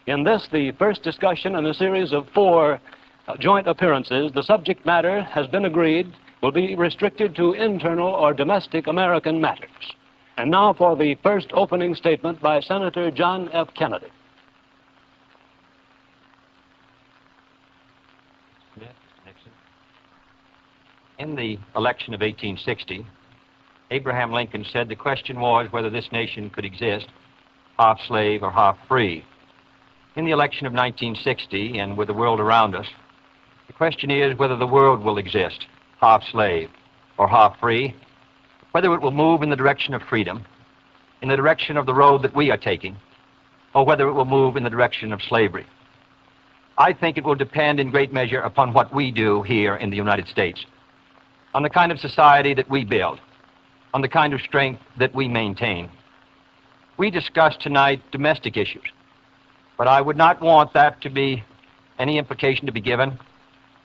In this, the first discussion in a series of 4 joint appearances, the subject matter has been agreed will be restricted to internal or domestic American matters. And now for the first opening statement by Senator John F. Kennedy. Nixon. In the election of 1860, Abraham Lincoln said the question was whether this nation could exist half slave or half free. In the election of 1960, and with the world around us, the question is whether the world will exist half slave or half free, whether it will move in the direction of freedom, in the direction of the road that we are taking, or whether it will move in the direction of slavery. I think it will depend in great measure upon what we do here in the United States, on the kind of society that we build, on the kind of strength that we maintain. We discussed tonight domestic issues, but I would not want that to be any implication to be given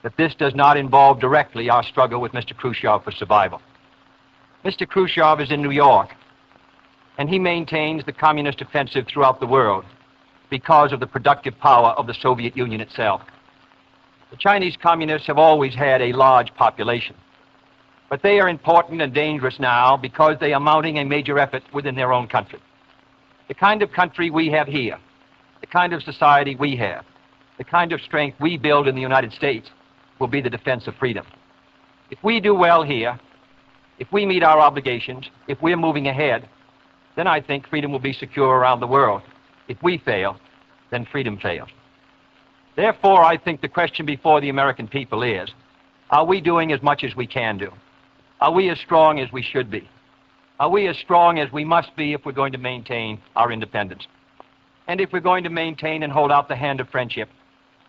that this does not involve directly our struggle with Mr. Khrushchev for survival. Mr. Khrushchev is in New York, and he maintains the communist offensive throughout the world because of the productive power of the Soviet Union itself. The Chinese communists have always had a large population, but they are important and dangerous now because they are mounting a major effort within their own country. The kind of country we have here, the kind of society we have, the kind of strength we build in the United States will be the defense of freedom. If we do well here, if we meet our obligations, if we're moving ahead, then I think freedom will be secure around the world. If we fail, then freedom fails. Therefore, I think the question before the American people is, are we doing as much as we can do? Are we as strong as we should be? Are we as strong as we must be if we're going to maintain our independence? And if we're going to maintain and hold out the hand of friendship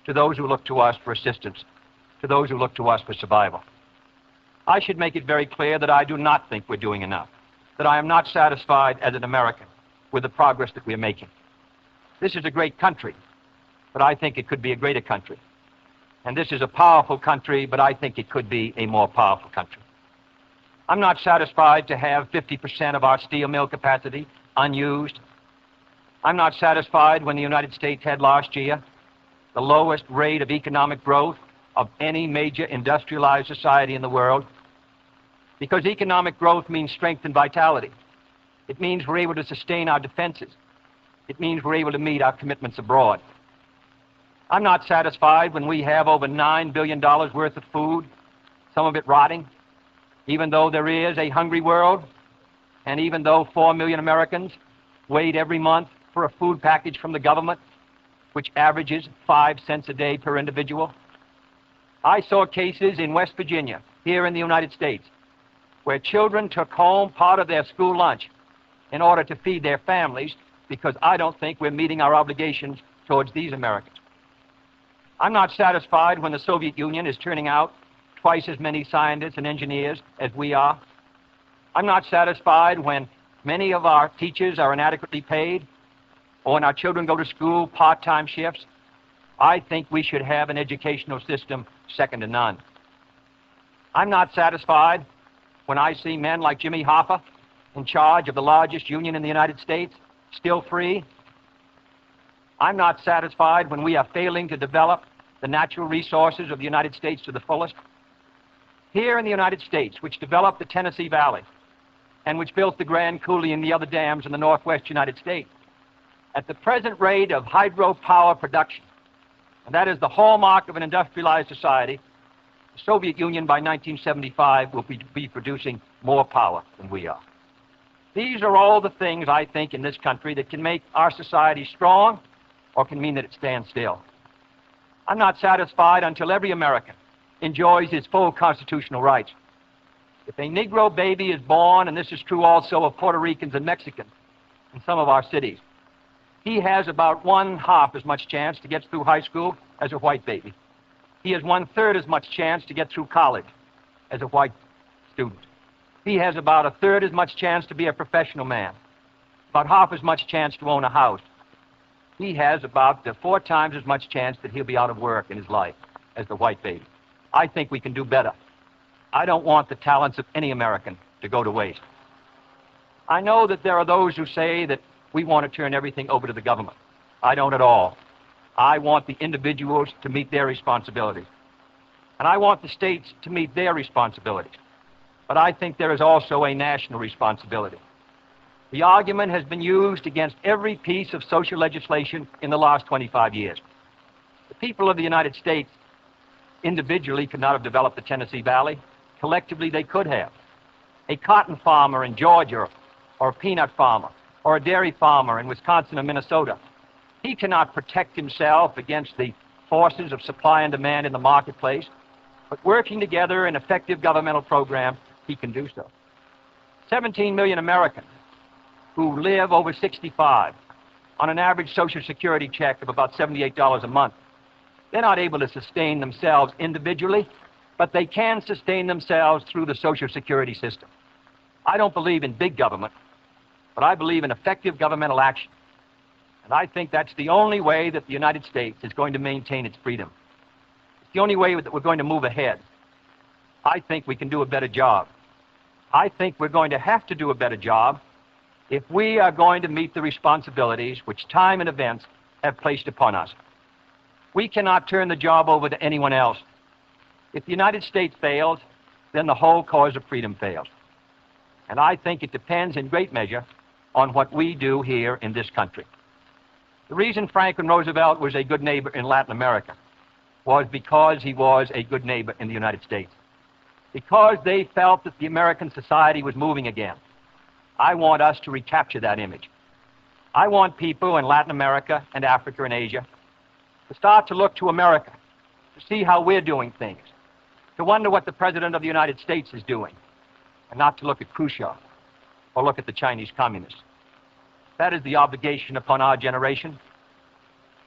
to those who look to us for assistance, to those who look to us for survival. I should make it very clear that I do not think we're doing enough, that I am not satisfied as an American with the progress that we're making. This is a great country, but I think it could be a greater country. And this is a powerful country, but I think it could be a more powerful country. I'm not satisfied to have 50% of our steel mill capacity unused. I'm not satisfied when the United States had last year the lowest rate of economic growth of any major industrialized society in the world, because economic growth means strength and vitality. It means we're able to sustain our defenses. It means we're able to meet our commitments abroad. I'm not satisfied when we have over $9 billion worth of food, some of it rotting, even though there is a hungry world, and even though 4 million Americans wait every month for a food package from the government, which averages 5 cents a day per individual. I saw cases in West Virginia, here in the United States, where children took home part of their school lunch in order to feed their families, because I don't think we're meeting our obligations towards these Americans. I'm not satisfied when the Soviet Union is turning out twice as many scientists and engineers as we are. I'm not satisfied when many of our teachers are inadequately paid, or when our children go to school part-time shifts. I think we should have an educational system second to none. I'm not satisfied when I see men like Jimmy Hoffa in charge of the largest union in the United States, still free. I'm not satisfied when we are failing to develop the natural resources of the United States to the fullest. Here in the United States, which developed the Tennessee Valley and which built the Grand Coulee and the other dams in the northwest United States, at the present rate of hydropower production, and that is the hallmark of an industrialized society, the Soviet Union by 1975 will be producing more power than we are. These are all the things, I think, in this country that can make our society strong or can mean that it stands still. I'm not satisfied until every American enjoys his full constitutional rights. If a Negro baby is born, and this is true also of Puerto Ricans and Mexicans in some of our cities, he has about 1/2 as much chance to get through high school as a white baby. He has 1/3 as much chance to get through college as a white student. He has about 1/3 as much chance to be a professional man, about 1/2 as much chance to own a house. He has about 4 times as much chance that he'll be out of work in his life as the white baby. I think we can do better. I don't want the talents of any American to go to waste. I know that there are those who say that we want to turn everything over to the government. I don't at all. I want the individuals to meet their responsibilities. And I want the states to meet their responsibilities. But I think there is also a national responsibility. The argument has been used against every piece of social legislation in the last 25 years. The people of the United States individually could not have developed the Tennessee Valley. Collectively, they could have. A cotton farmer in Georgia, or a peanut farmer, or a dairy farmer in Wisconsin or Minnesota, he cannot protect himself against the forces of supply and demand in the marketplace, but working together in effective governmental programs, he can do so. 17 million Americans who live over 65 on an average Social Security check of about $78 a month. They're not able to sustain themselves individually, but they can sustain themselves through the Social Security system. I don't believe in big government, but I believe in effective governmental action. And I think that's the only way that the United States is going to maintain its freedom. It's the only way that we're going to move ahead. I think we can do a better job. I think we're going to have to do a better job if we are going to meet the responsibilities which time and events have placed upon us. We cannot turn the job over to anyone else. If the United States fails, then the whole cause of freedom fails. And I think it depends in great measure on what we do here in this country. The reason Franklin Roosevelt was a good neighbor in Latin America was because he was a good neighbor in the United States. Because they felt that the American society was moving again. I want us to recapture that image. I want people in Latin America and Africa and Asia to start to look to America, to see how we're doing things, to wonder what the President of the United States is doing, and not to look at Khrushchev or look at the Chinese communists. That is the obligation upon our generation.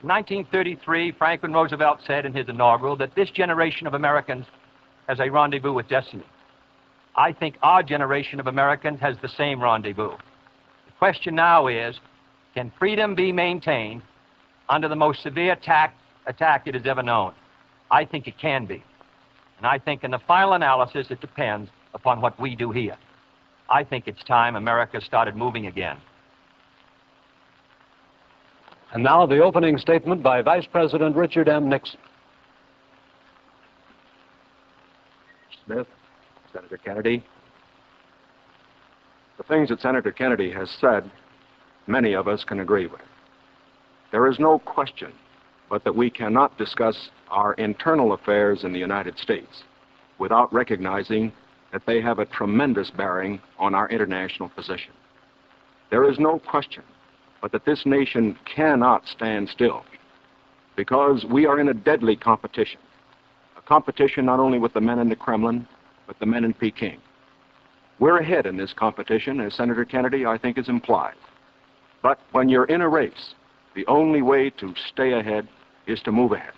In 1933, Franklin Roosevelt said in his inaugural that this generation of Americans has a rendezvous with destiny. I think our generation of Americans has the same rendezvous. The question now is, can freedom be maintained under the most severe attack it has ever known? I think it can be. And I think in the final analysis, it depends upon what we do here. I think it's time America started moving again. And now the opening statement by Vice President Richard M. Nixon. Smith, Senator Kennedy, the things that Senator Kennedy has said, many of us can agree with. There is no question but that we cannot discuss our internal affairs in the United States without recognizing that they have a tremendous bearing on our international position. There is no question but that this nation cannot stand still because we are in a deadly competition. A competition not only with the men in the Kremlin, but the men in Peking. We're ahead in this competition, as Senator Kennedy, I think, has implied. But when you're in a race, the only way to stay ahead is to move ahead.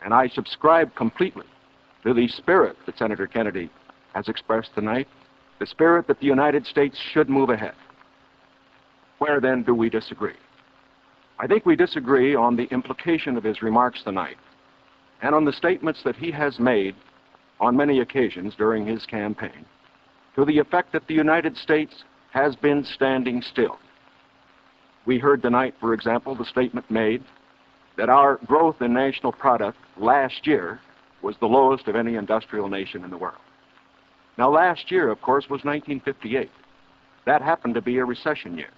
And I subscribe completely to the spirit that Senator Kennedy has expressed tonight, the spirit that the United States should move ahead. Where then do we disagree? I think we disagree on the implication of his remarks tonight and on the statements that he has made on many occasions during his campaign to the effect that the United States has been standing still. We heard tonight, for example, the statement made that our growth in national product last year was the lowest of any industrial nation in the world. Now, last year, of course, was 1958. That happened to be a recession year.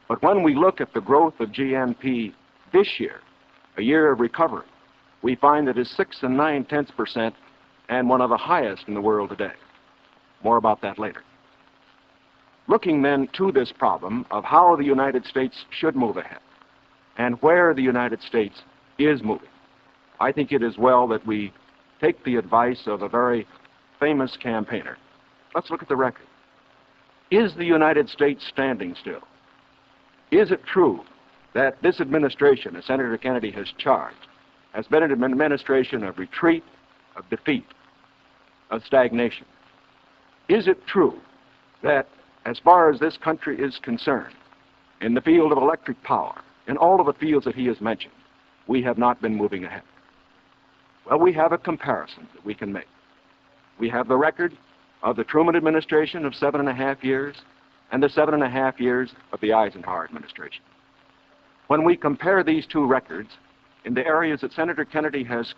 But when we look at the growth of GNP this year, a year of recovery, we find that it's 6 9/10% and one of the highest in the world today. More about that later. Looking then to this problem of how the United States should move ahead and where the United States is moving, I think it is well that we take the advice of a very famous campaigner. Let's look at the record. Is the United States standing still? Is it true that this administration, as Senator Kennedy has charged, has been an administration of retreat, of defeat, of stagnation? Is it true that as far as this country is concerned, in the field of electric power, in all of the fields that he has mentioned, we have not been moving ahead? Well, we have a comparison that we can make. We have the record of the Truman administration of 7.5 years and the 7.5 years of the Eisenhower administration. When we compare these two records, in the areas that Senator Kennedy has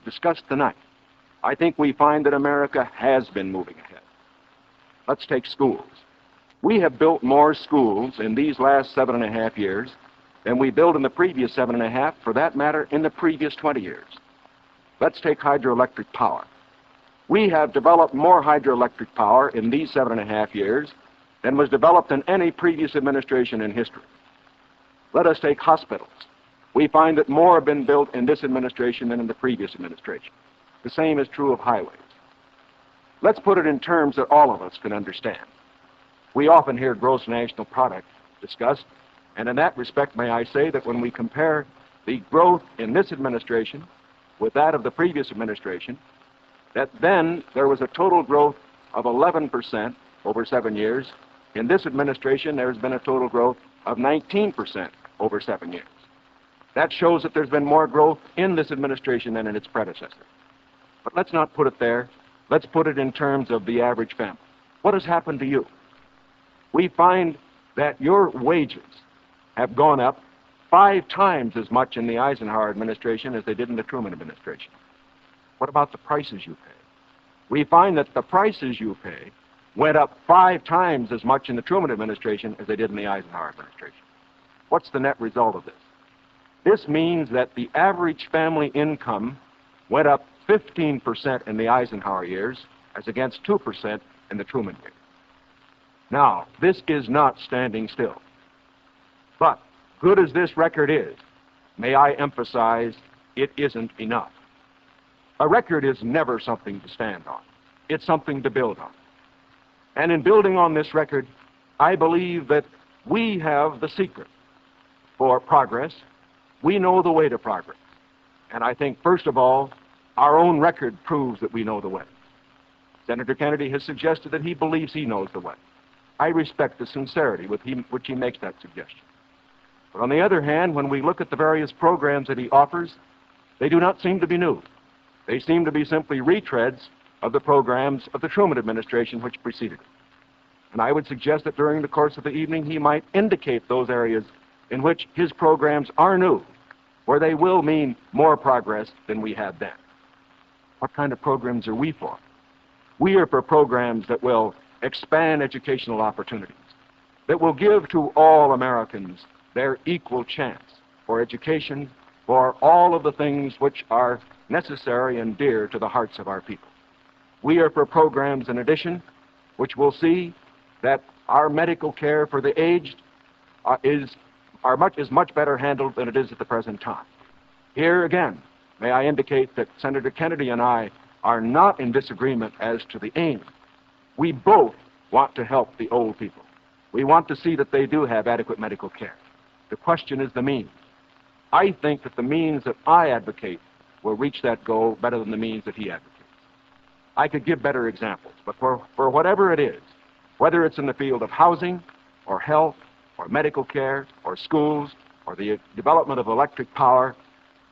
discussed tonight, I think we find that America has been moving ahead. Let's take schools. We have built more schools in these last 7.5 years than we built in the previous 7.5, for that matter, in the previous 20 years. Let's take hydroelectric power. We have developed more hydroelectric power in these 7.5 years than was developed in any previous administration in history. Let us take hospitals. We find that more have been built in this administration than in the previous administration. The same is true of highways. Let's put it in terms that all of us can understand. We often hear gross national product discussed, and in that respect, may I say that when we compare the growth in this administration with that of the previous administration, that then there was a total growth of 11% over 7 years. In this administration, there's been a total growth of 19% over 7 years. That shows that there's been more growth in this administration than in its predecessor. But let's not put it there. Let's put it in terms of the average family. What has happened to you? We find that your wages have gone up 5 times as much in the Eisenhower administration as they did in the Truman administration. What about the prices you pay? We find that the prices you pay went up 5 times as much in the Truman administration as they did in the Eisenhower administration. What's the net result of this? This means that the average family income went up 15% in the Eisenhower years as against 2% in the Truman years. Now, this is not standing still. But, good as this record is, may I emphasize, it isn't enough. A record is never something to stand on. It's something to build on. And in building on this record, I believe that we have the secret for progress. We know the way to progress. And I think, first of all, our own record proves that we know the way. Senator Kennedy has suggested that he believes he knows the way. I respect the sincerity with which he makes that suggestion. But on the other hand, when we look at the various programs that he offers, they do not seem to be new. They seem to be simply retreads of the programs of the Truman administration which preceded it. And I would suggest that during the course of the evening, he might indicate those areas in which his programs are new, where they will mean more progress than we had then. What kind of programs are we for? We are for programs that will expand educational opportunities, that will give to all Americans their equal chance for education, for all of the things which are necessary and dear to the hearts of our people. We are for programs, in addition, which will see that our medical care for the aged is much better handled than it is at the present time. Here again, may I indicate that Senator Kennedy and I are not in disagreement as to the aim. We both want to help the old people. We want to see that they do have adequate medical care. The question is the means. I think that the means that I advocate will reach that goal better than the means that he advocates. I could give better examples, but for whatever it is, whether it's in the field of housing or health or medical care or schools or the development of electric power,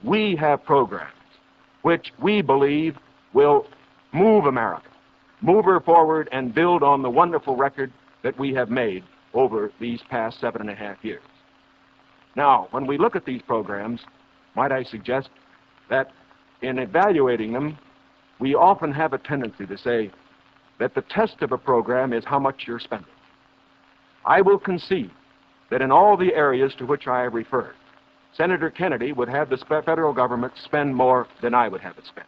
we have programs which we believe will move America, move her forward and build on the wonderful record that we have made over these past 7.5 years. Now, when we look at these programs, might I suggest that in evaluating them, we often have a tendency to say that the test of a program is how much you're spending. I will concede that in all the areas to which I have referred, Senator Kennedy would have the federal government spend more than I would have it spend.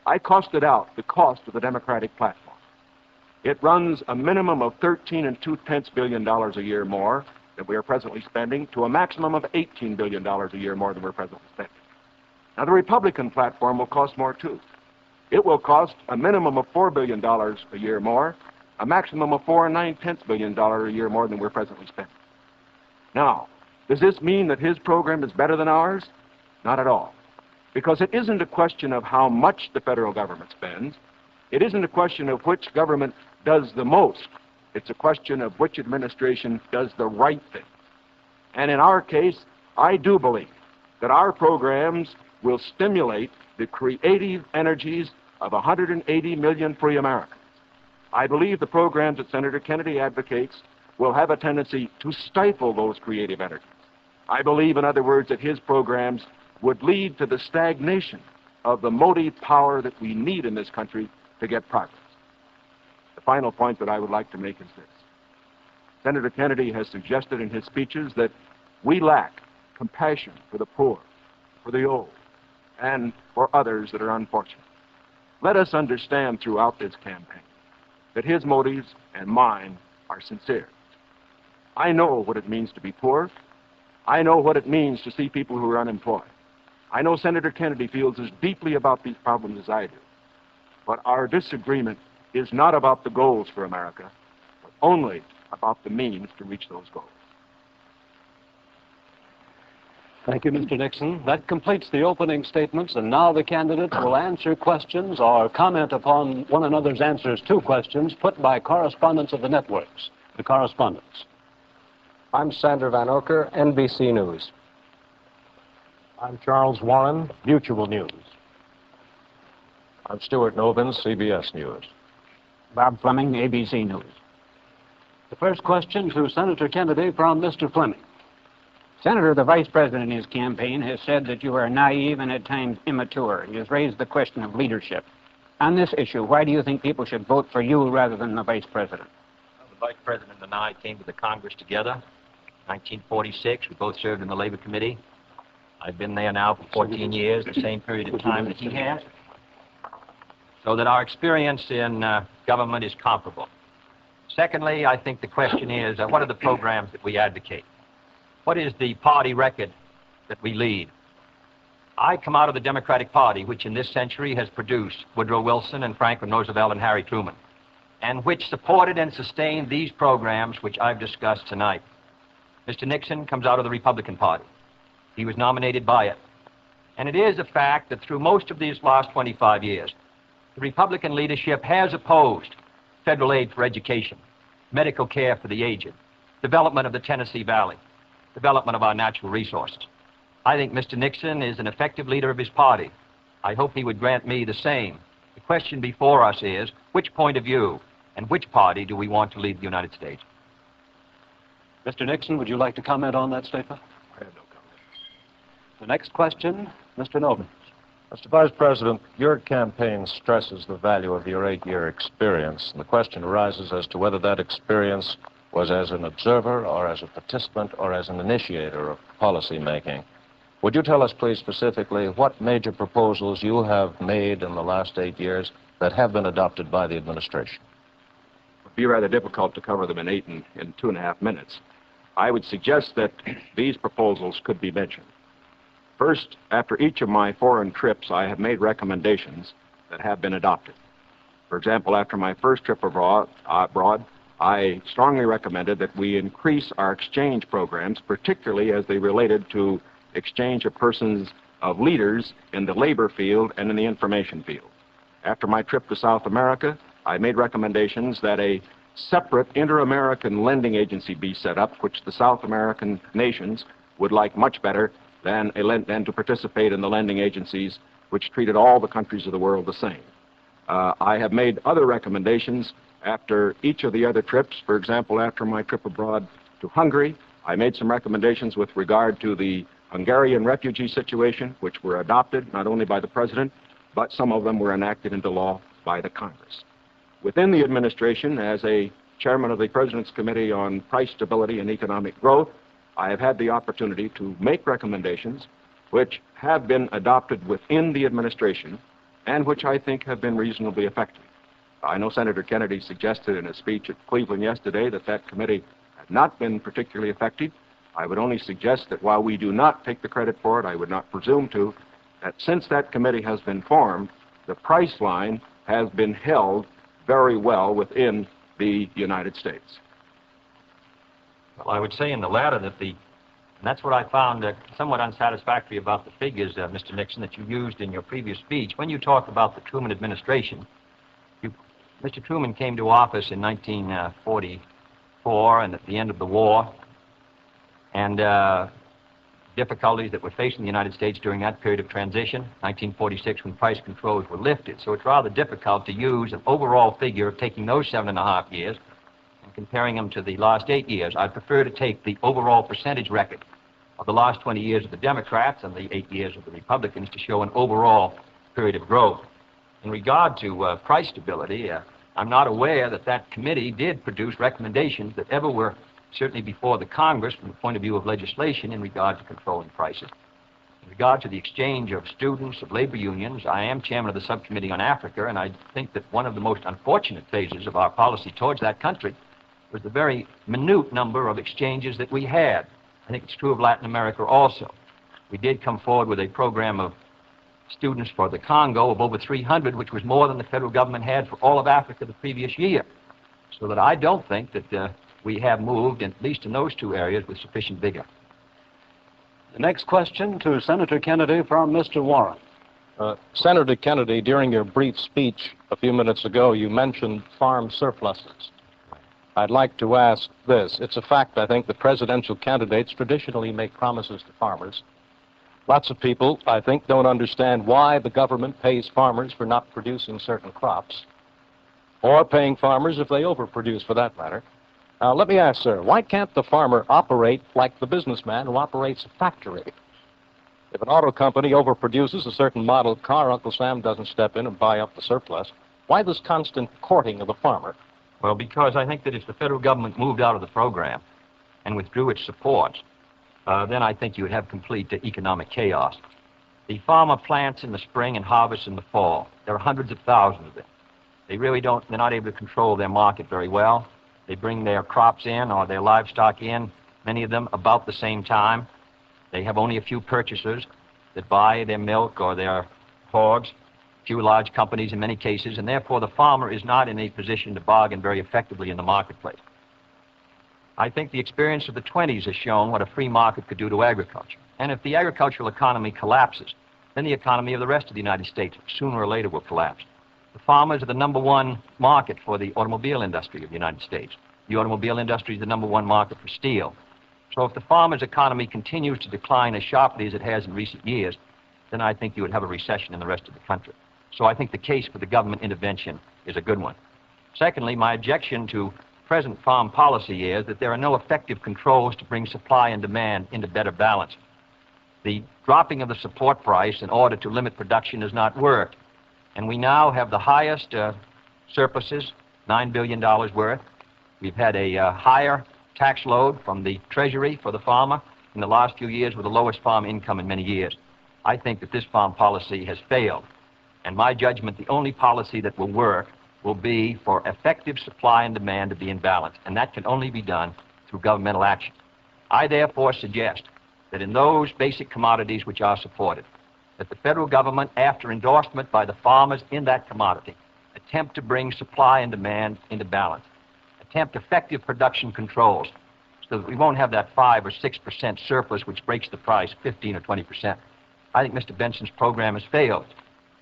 I costed out the cost of the Democratic platform. It runs a minimum of $13.2 billion a year more than we are presently spending to a maximum of $18 billion a year more than we're presently spending. Now, the Republican platform will cost more, too. It will cost a minimum of $4 billion a year more, a maximum of $4.9 billion a year more than we're presently spending. Now, does this mean that his program is better than ours? Not at all. Because it isn't a question of how much the federal government spends. It isn't a question of which government does the most. It's a question of which administration does the right thing. And in our case, I do believe that our programs will stimulate the creative energies of 180 million free Americans. I believe the programs that Senator Kennedy advocates will have a tendency to stifle those creative energies. I believe, in other words, that his programs would lead to the stagnation of the motive power that we need in this country to get progress. The final point that I would like to make is this. Senator Kennedy has suggested in his speeches that we lack compassion for the poor, for the old, and for others that are unfortunate. Let us understand throughout this campaign that his motives and mine are sincere. I know what it means to be poor. I know what it means to see people who are unemployed. I know Senator Kennedy feels as deeply about these problems as I do. But our disagreement is not about the goals for America, but only about the means to reach those goals. Thank you, Mr. Nixon. That completes the opening statements, and now the candidates will answer questions or comment upon one another's answers to questions put by correspondents of the networks. The correspondents. I'm Sander Van Oker, NBC News. I'm Charles Warren, Mutual News. I'm Stuart Novins, CBS News. Bob Fleming, ABC News. The first question to Senator Kennedy from Mr. Fleming. Senator, the Vice President in his campaign has said that you are naive and at times immature. He has raised the question of leadership. On this issue, why do you think people should vote for you rather than the Vice President? Well, the Vice President and I came to the Congress together. 1946, we both served in the Labor Committee. I've been there now for 14 years, the same period of time that he has. So that our experience in government is comparable. Secondly, I think the question is, what are the programs that we advocate? What is the party record that we lead? I come out of the Democratic Party, which in this century has produced Woodrow Wilson and Franklin Roosevelt and Harry Truman, and which supported and sustained these programs which I've discussed tonight. Mr. Nixon comes out of the Republican Party. He was nominated by it. And it is a fact that through most of these last 25 years, the Republican leadership has opposed federal aid for education, medical care for the aged, development of the Tennessee Valley, development of our natural resources. I think Mr. Nixon is an effective leader of his party. I hope he would grant me the same. The question before us is, which point of view and which party do we want to lead the United States? Mr. Nixon, would you like to comment on that statement? I have no comment. The next question, Mr. Novins. Mr. Vice President, your campaign stresses the value of your 8-year experience, and the question arises as to whether that experience was as an observer or as a participant or as an initiator of policy making. Would you tell us, please, specifically what major proposals you have made in the last 8 years that have been adopted by the administration? It would be rather difficult to cover them in 2.5 minutes. I would suggest that these proposals could be mentioned. First, after each of my foreign trips, I have made recommendations that have been adopted. For example, after my first trip abroad, I strongly recommended that we increase our exchange programs, particularly as they related to exchange of persons of leaders in the labor field and in the information field. After my trip to South America, I made recommendations that a separate inter-American lending agency be set up, which the South American nations would like much better than to participate in the lending agencies which treated all the countries of the world the same. I have made other recommendations after each of the other trips. For example, after my trip abroad to Hungary, I made some recommendations with regard to the Hungarian refugee situation, which were adopted not only by the President, but some of them were enacted into law by the Congress. Within the administration, as a chairman of the President's Committee on Price Stability and Economic Growth, I have had the opportunity to make recommendations which have been adopted within the administration and which I think have been reasonably effective. I know Senator Kennedy suggested in his speech at Cleveland yesterday that that committee had not been particularly effective. I would only suggest that while we do not take the credit for it, I would not presume to, that since that committee has been formed, the price line has been held very well within the United States. Well, I would say in the latter that and that's what I found somewhat unsatisfactory about the figures, Mr. Nixon, that you used in your previous speech. When you talked about the Truman administration, Mr. Truman came to office in 1944 and at the end of the war, and difficulties that were facing the United States during that period of transition, 1946 when price controls were lifted. So it's rather difficult to use an overall figure of taking those 7.5 years and comparing them to the last 8 years. I'd prefer to take the overall percentage record of the last 20 years of the Democrats and the 8 years of the Republicans to show an overall period of growth. In regard to price stability, I'm not aware that that committee did produce recommendations that ever were certainly before the Congress from the point of view of legislation in regard to controlling prices. In regard to the exchange of students, of labor unions, I am chairman of the subcommittee on Africa, and I think that one of the most unfortunate phases of our policy towards that country was the very minute number of exchanges that we had. I think it's true of Latin America also. We did come forward with a program of students for the Congo of over 300, which was more than the federal government had for all of Africa the previous year. So that I don't think that we have moved, at least in those two areas, with sufficient vigor. The next question to Senator Kennedy from Mr. Warren. Senator Kennedy, during your brief speech a few minutes ago, you mentioned farm surpluses. I'd like to ask this. It's a fact, I think, that presidential candidates traditionally make promises to farmers. Lots of people, I think, don't understand why the government pays farmers for not producing certain crops, or paying farmers if they overproduce, for that matter. Now, let me ask, sir, why can't the farmer operate like the businessman who operates a factory? If an auto company overproduces a certain model car, Uncle Sam doesn't step in and buy up the surplus. Why this constant courting of the farmer? Well, because I think that if the federal government moved out of the program and withdrew its support, then I think you would have complete economic chaos. The farmer plants in the spring and harvests in the fall. There are hundreds of thousands of them. They're not able to control their market very well. They bring their crops in or their livestock in, many of them about the same time. They have only a few purchasers that buy their milk or their hogs, few large companies in many cases, and therefore the farmer is not in a position to bargain very effectively in the marketplace. I think the experience of the 20s has shown what a free market could do to agriculture. And if the agricultural economy collapses, then the economy of the rest of the United States sooner or later will collapse. The farmers are the number one market for the automobile industry of the United States. The automobile industry is the number one market for steel. So if the farmer's economy continues to decline as sharply as it has in recent years, then I think you would have a recession in the rest of the country. So I think the case for the government intervention is a good one. Secondly, my objection to present farm policy is that there are no effective controls to bring supply and demand into better balance. The dropping of the support price in order to limit production has not worked. And we now have the highest surpluses, $9 billion worth. We've had a higher tax load from the Treasury for the farmer in the last few years with the lowest farm income in many years. I think that this farm policy has failed. And my judgment, the only policy that will work will be for effective supply and demand to be in balance. And that can only be done through governmental action. I therefore suggest that in those basic commodities which are supported, that the federal government, after endorsement by the farmers in that commodity, attempt to bring supply and demand into balance, attempt effective production controls so that we won't have that 5 or 6% surplus which breaks the price 15 or 20%. I think Mr. Benson's program has failed.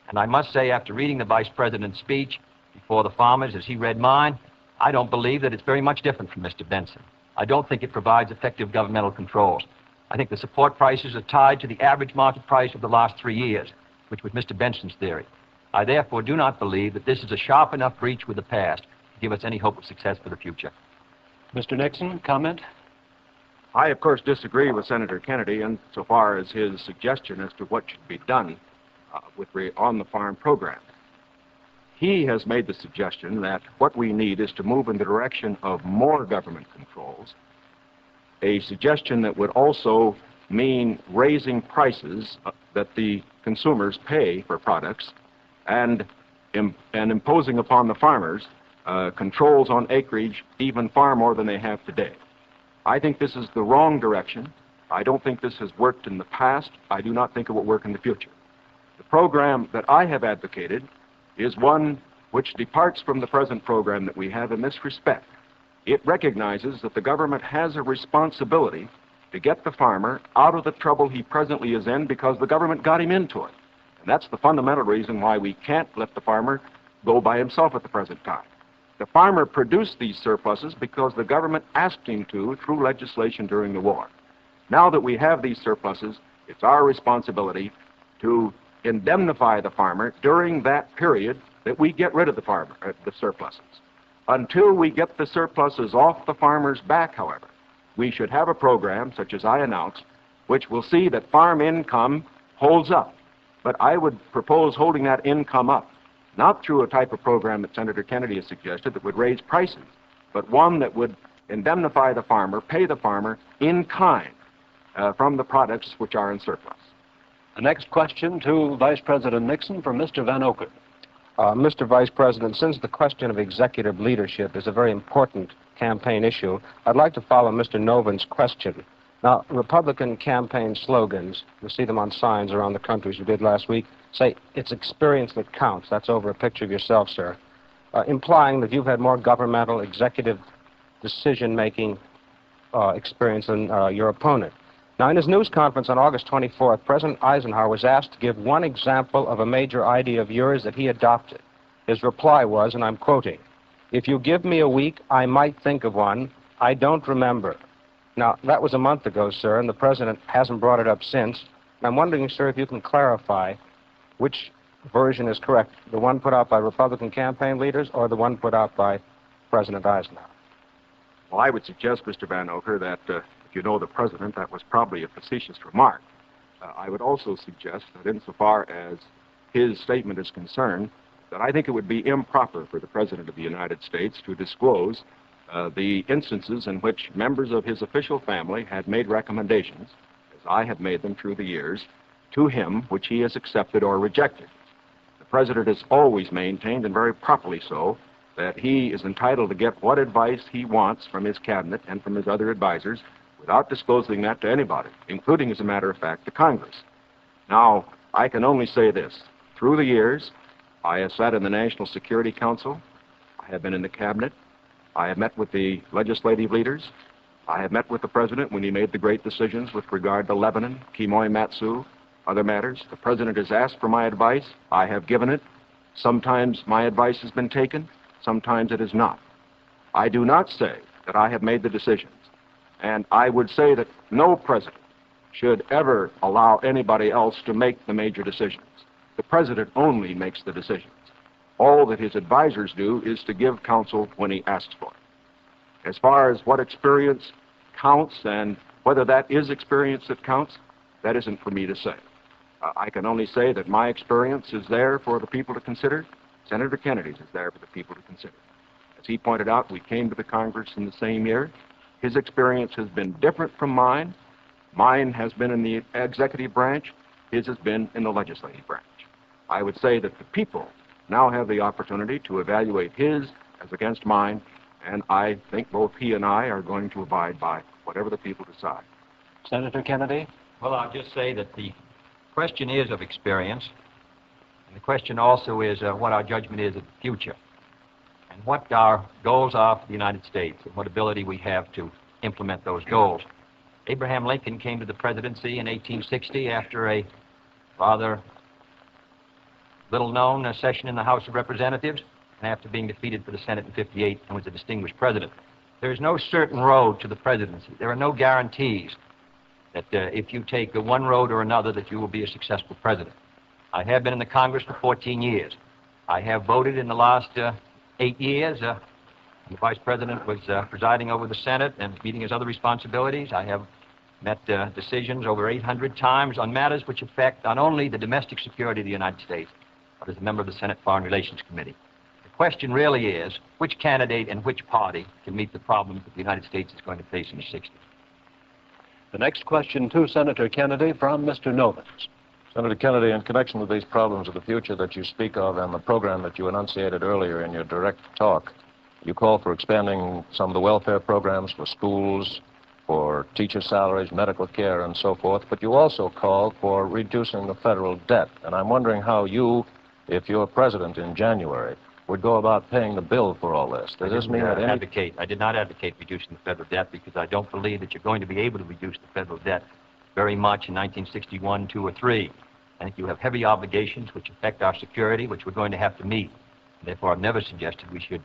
And I must say, after reading the Vice President's speech before the farmers as he read mine, I don't believe that it's very much different from Mr. Benson. I don't think it provides effective governmental controls. I think the support prices are tied to the average market price of the last 3 years, which was Mr. Benson's theory. I therefore do not believe that this is a sharp enough breach with the past to give us any hope of success for the future. Mr. Nixon, comment? I, of course, disagree with Senator Kennedy insofar as his suggestion as to what should be done on the farm program. He has made the suggestion that what we need is to move in the direction of more government controls, a suggestion that would also mean raising prices that the consumers pay for products and imposing upon the farmers controls on acreage even far more than they have today. I think this is the wrong direction. I don't think this has worked in the past. I do not think it will work in the future. The program that I have advocated is one which departs from the present program that we have in this respect. It recognizes that the government has a responsibility to get the farmer out of the trouble he presently is in because the government got him into it. And that's the fundamental reason why we can't let the farmer go by himself at the present time. The farmer produced these surpluses because the government asked him to through legislation during the war. Now that we have these surpluses, it's our responsibility to indemnify the farmer during that period that we get rid of the surpluses. Until we get the surpluses off the farmer's back, however, we should have a program, such as I announced, which will see that farm income holds up. But I would propose holding that income up, not through a type of program that Senator Kennedy has suggested that would raise prices, but one that would indemnify the farmer, pay the farmer in kind from the products which are in surplus. The next question to Vice President Nixon from Mr. Van Oker. Mr. Vice President, since the question of executive leadership is a very important campaign issue, I'd like to follow Mr. Noven's question. Now, Republican campaign slogans, you see them on signs around the country, as you did last week, say, "It's experience that counts." That's over a picture of yourself, sir, implying that you've had more governmental executive decision-making experience than your opponent. Now, in his news conference on August 24th, President Eisenhower was asked to give one example of a major idea of yours that he adopted. His reply was, and I'm quoting, "If you give me a week, I might think of one. I don't remember." Now, that was a month ago, sir, and the President hasn't brought it up since. I'm wondering, sir, if you can clarify which version is correct, the one put out by Republican campaign leaders or the one put out by President Eisenhower? Well, I would suggest, Mr. Van Oker, that if you know the President, that was probably a facetious remark. I would also suggest that insofar as his statement is concerned, that I think it would be improper for the President of the United States to disclose the instances in which members of his official family had made recommendations, as I have made them through the years, to him which he has accepted or rejected. The President has always maintained, and very properly so, that he is entitled to get what advice he wants from his cabinet and from his other advisors without disclosing that to anybody, including, as a matter of fact, to Congress. Now, I can only say this. Through the years, I have sat in the National Security Council. I have been in the cabinet. I have met with the legislative leaders. I have met with the President when he made the great decisions with regard to Lebanon, Kimoy Matsu, other matters. The President has asked for my advice. I have given it. Sometimes my advice has been taken. Sometimes it is not. I do not say that I have made the decisions. And I would say that no President should ever allow anybody else to make the major decisions. The President only makes the decisions. All that his advisors do is to give counsel when he asks for it. As far as what experience counts and whether that is experience that counts, that isn't for me to say. I can only say that my experience is there for the people to consider. Senator Kennedy's is there for the people to consider. As he pointed out, we came to the Congress in the same year. His experience has been different from mine. Mine has been in the executive branch. His has been in the legislative branch. I would say that the people now have the opportunity to evaluate his as against mine, and I think both he and I are going to abide by whatever the people decide. Senator Kennedy? Well, I'll just say that the question is of experience, and the question also is what our judgment is of the future, and what our goals are for the United States, and what ability we have to implement those goals. Abraham Lincoln came to the presidency in 1860 after a rather little-known session in the House of Representatives, and after being defeated for the Senate in 58 and was a distinguished president. There is no certain road to the presidency. There are no guarantees that if you take one road or another that you will be a successful president. I have been in the Congress for 14 years. I have voted in the last 8 years. The Vice President was presiding over the Senate and meeting his other responsibilities. I have met decisions over 800 times on matters which affect not only the domestic security of the United States, but as a member of the Senate Foreign Relations Committee. The question really is, which candidate and which party can meet the problems that the United States is going to face in the 60s? The next question to Senator Kennedy from Mr. Novins. Senator Kennedy, in connection with these problems of the future that you speak of and the program that you enunciated earlier in your direct talk, you call for expanding some of the welfare programs for schools, for teacher salaries, medical care, and so forth, but you also called for reducing the federal debt. And I'm wondering how you, if you're president in January, would go about paying the bill for all this. Does this mean that I did not advocate reducing the federal debt because I don't believe that you're going to be able to reduce the federal debt very much in 1961, 2, or 3. I think you have heavy obligations which affect our security, which we're going to have to meet. And therefore, I've never suggested we should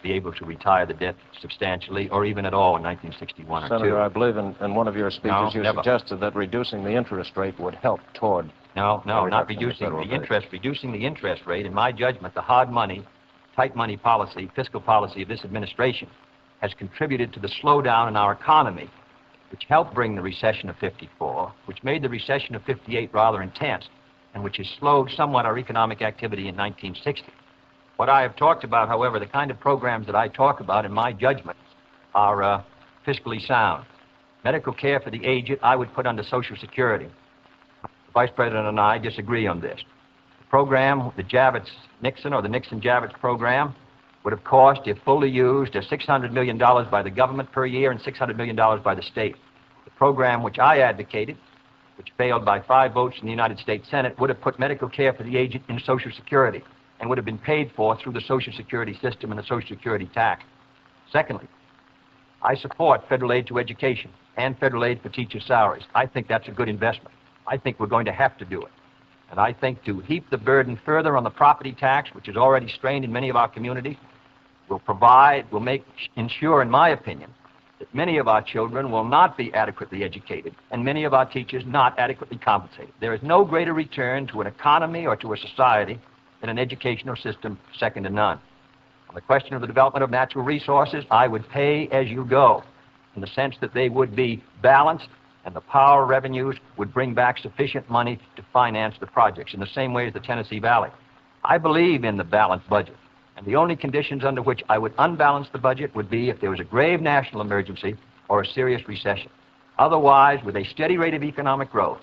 be able to retire the debt substantially or even at all in 1961 or 2. Senator, I believe in one of your speeches you suggested that reducing the interest rate would help toward... No, not reducing the interest. Reducing the interest rate, in my judgment, the hard money, tight money policy, fiscal policy of this administration has contributed to the slowdown in our economy which helped bring the recession of '54, which made the recession of '58 rather intense, and which has slowed somewhat our economic activity in 1960. What I have talked about, however, the kind of programs that I talk about, in my judgment, are fiscally sound. Medical care for the aged, I would put under Social Security. The Vice President and I disagree on this. The program, the Javits-Nixon or the Nixon-Javits program, would have cost, if fully used, $600 million by the government per year and $600 million by the state. The program which I advocated, which failed by 5 votes in the United States Senate, would have put medical care for the aged in Social Security and would have been paid for through the Social Security system and the Social Security tax. Secondly, I support federal aid to education and federal aid for teacher salaries. I think that's a good investment. I think we're going to have to do it. And I think to heap the burden further on the property tax, which is already strained in many of our communities, will ensure, in my opinion, that many of our children will not be adequately educated and many of our teachers not adequately compensated. There is no greater return to an economy or to a society than an educational system second to none. On the question of the development of natural resources, I would pay as you go, in the sense that they would be balanced and the power revenues would bring back sufficient money to finance the projects in the same way as the Tennessee Valley. I believe in the balanced budget, and the only conditions under which I would unbalance the budget would be if there was a grave national emergency or a serious recession. Otherwise, with a steady rate of economic growth,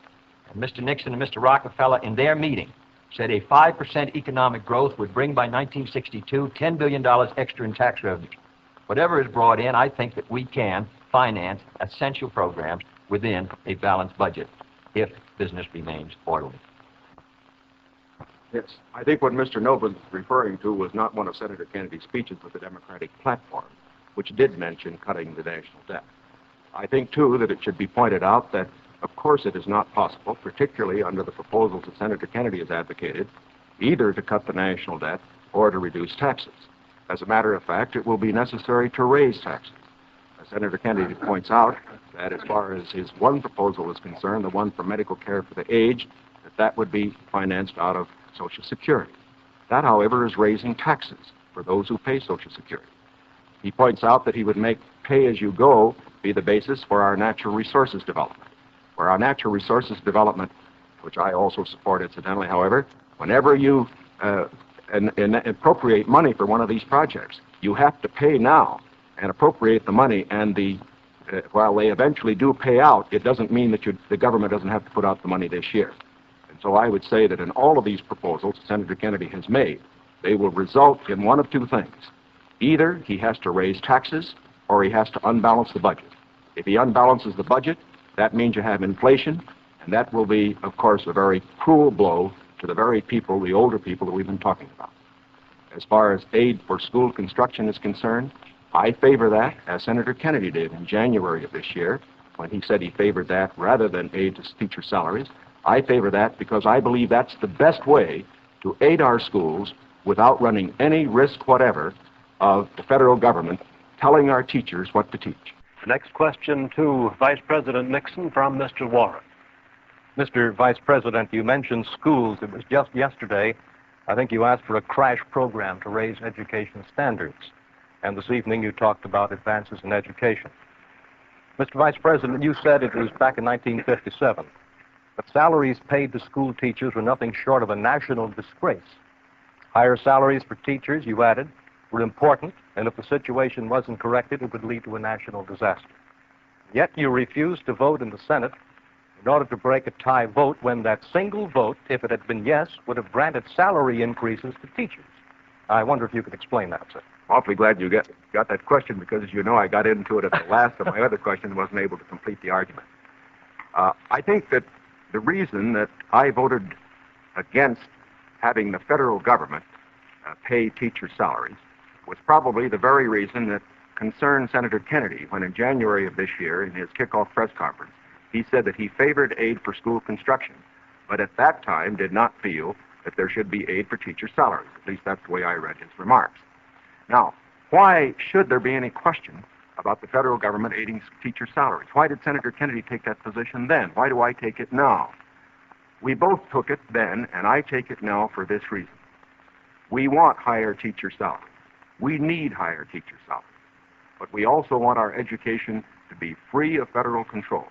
and Mr. Nixon and Mr. Rockefeller in their meeting said a 5% economic growth would bring by 1962 $10 billion extra in tax revenue. Whatever is brought in, I think that we can finance essential programs within a balanced budget if business remains orderly. Yes, I think what Mr. Nova was referring to was not one of Senator Kennedy's speeches, but the Democratic platform, which did mention cutting the national debt. I think, too, that it should be pointed out that, of course, it is not possible, particularly under the proposals that Senator Kennedy has advocated, either to cut the national debt or to reduce taxes. As a matter of fact, it will be necessary to raise taxes. As Senator Kennedy points out, that as far as his one proposal is concerned, the one for medical care for the aged, that would be financed out of Social Security. That, however, is raising taxes for those who pay Social Security. He points out that he would make pay-as-you-go be the basis for our natural resources development. For our natural resources development, which I also support incidentally, however, whenever you appropriate money for one of these projects, you have to pay now and appropriate the money, and while they eventually do pay out, it doesn't mean that the government doesn't have to put out the money this year. And so I would say that in all of these proposals Senator Kennedy has made, they will result in one of two things. Either he has to raise taxes or he has to unbalance the budget. If he unbalances the budget, that means you have inflation, and that will be, of course, a very cruel blow to the very people, the older people that we've been talking about. As far as aid for school construction is concerned, I favor that, as Senator Kennedy did in January of this year, when he said he favored that rather than aid to teacher salaries. I favor that because I believe that's the best way to aid our schools without running any risk whatever of the federal government telling our teachers what to teach. Next question to Vice President Nixon from Mr. Warren. Mr. Vice President, you mentioned schools. It was just yesterday, I think you asked for a crash program to raise education standards. And this evening you talked about advances in education. Mr. Vice President, you said it was back in 1957 that salaries paid to school teachers were nothing short of a national disgrace. Higher salaries for teachers, you added, were important, and if the situation wasn't corrected, it would lead to a national disaster. Yet you refused to vote in the Senate in order to break a tie vote when that single vote, if it had been yes, would have granted salary increases to teachers. I wonder if you could explain that, sir. Awfully glad you got that question, because as you know, I got into it at the last of my other question and wasn't able to complete the argument. I think that the reason that I voted against having the federal government pay teacher salaries was probably the very reason that concerned Senator Kennedy when in January of this year, in his kickoff press conference, he said that he favored aid for school construction, but at that time did not feel that there should be aid for teacher salaries. At least that's the way I read his remarks. Now, why should there be any question about the federal government aiding teacher salaries? Why did Senator Kennedy take that position then? Why do I take it now? We both took it then, and I take it now for this reason. We want higher teacher salaries. We need higher teacher salaries. But we also want our education to be free of federal control.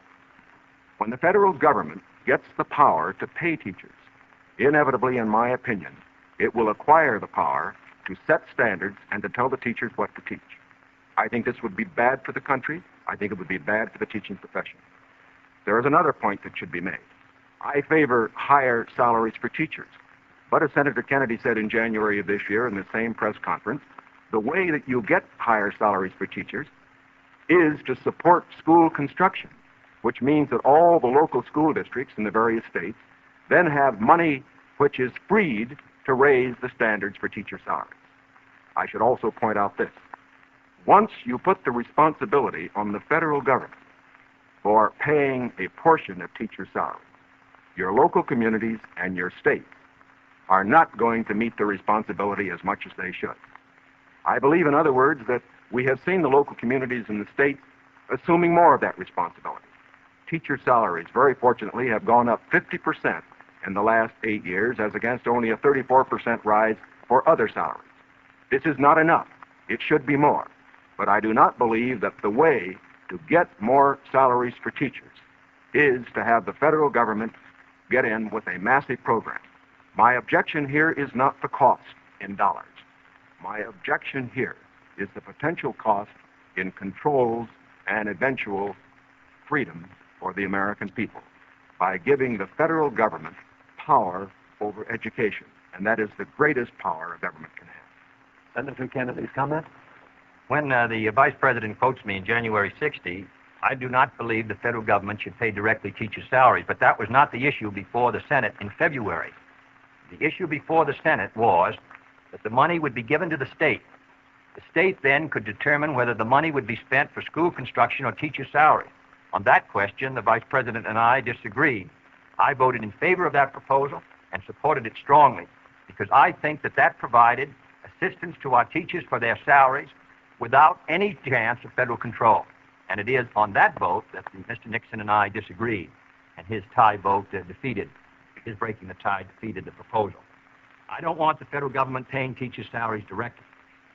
When the federal government gets the power to pay teachers, inevitably, in my opinion, it will acquire the power to set standards and to tell the teachers what to teach. I think this would be bad for the country. I think it would be bad for the teaching profession. There is another point that should be made. I favor higher salaries for teachers. But as Senator Kennedy said in January of this year in the same press conference, the way that you get higher salaries for teachers is to support school construction, which means that all the local school districts in the various states then have money which is freed to raise the standards for teacher salaries. I should also point out this. Once you put the responsibility on the federal government for paying a portion of teacher salaries, your local communities and your states are not going to meet the responsibility as much as they should. I believe, in other words, that we have seen the local communities and the states assuming more of that responsibility. Teacher salaries, very fortunately, have gone up 50% in the last 8 years, as against only a 34% rise for other salaries. This is not enough. It should be more. But I do not believe that the way to get more salaries for teachers is to have the federal government get in with a massive program. My objection here is not the cost in dollars. My objection here is the potential cost in controls and eventual freedom for the American people by giving the federal government power over education. And that is the greatest power a government can have. Senator Kennedy's comment? When the Vice President quotes me in January 60, I do not believe the federal government should pay directly teachers' salaries, but that was not the issue before the Senate in February. The issue before the Senate was that the money would be given to the state. The state then could determine whether the money would be spent for school construction or teacher salaries. On that question, the Vice President and I disagreed. I voted in favor of that proposal and supported it strongly because I think that that provided assistance to our teachers for their salaries without any chance of federal control. And it is on that vote that Mr. Nixon and I disagreed, and his tie vote defeated. His breaking the tie defeated the proposal. I don't want the federal government paying teachers' salaries directly.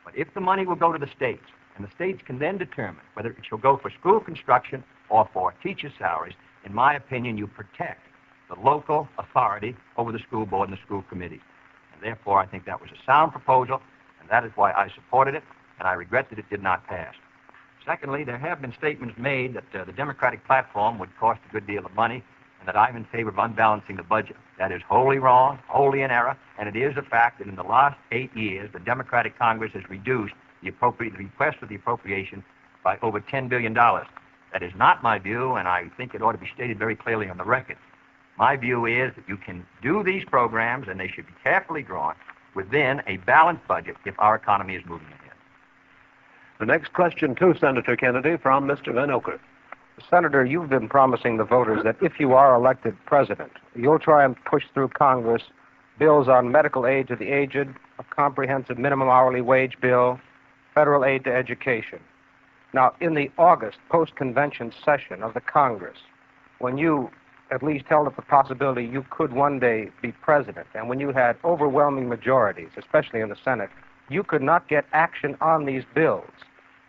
But if the money will go to the states, and the states can then determine whether it shall go for school construction or for teachers' salaries, in my opinion, you protect the local authority over the school board and the school committee. And therefore, I think that was a sound proposal, and that is why I supported it, and I regret that it did not pass. Secondly, there have been statements made that the Democratic platform would cost a good deal of money, and that I'm in favor of unbalancing the budget. That is wholly wrong, wholly in error, and it is a fact that in the last 8 years, the Democratic Congress has reduced the request for the appropriation by over $10 billion. That is not my view, and I think it ought to be stated very clearly on the record. My view is that you can do these programs, and they should be carefully drawn within a balanced budget if our economy is moving ahead. The next question to Senator Kennedy from Mr. Van Oker. Senator, you've been promising the voters that if you are elected president, you'll try and push through Congress bills on medical aid to the aged, a comprehensive minimum hourly wage bill, federal aid to education. Now, in the August post-convention session of the Congress, when you at least held up the possibility you could one day be president, and when you had overwhelming majorities, especially in the Senate, you could not get action on these bills.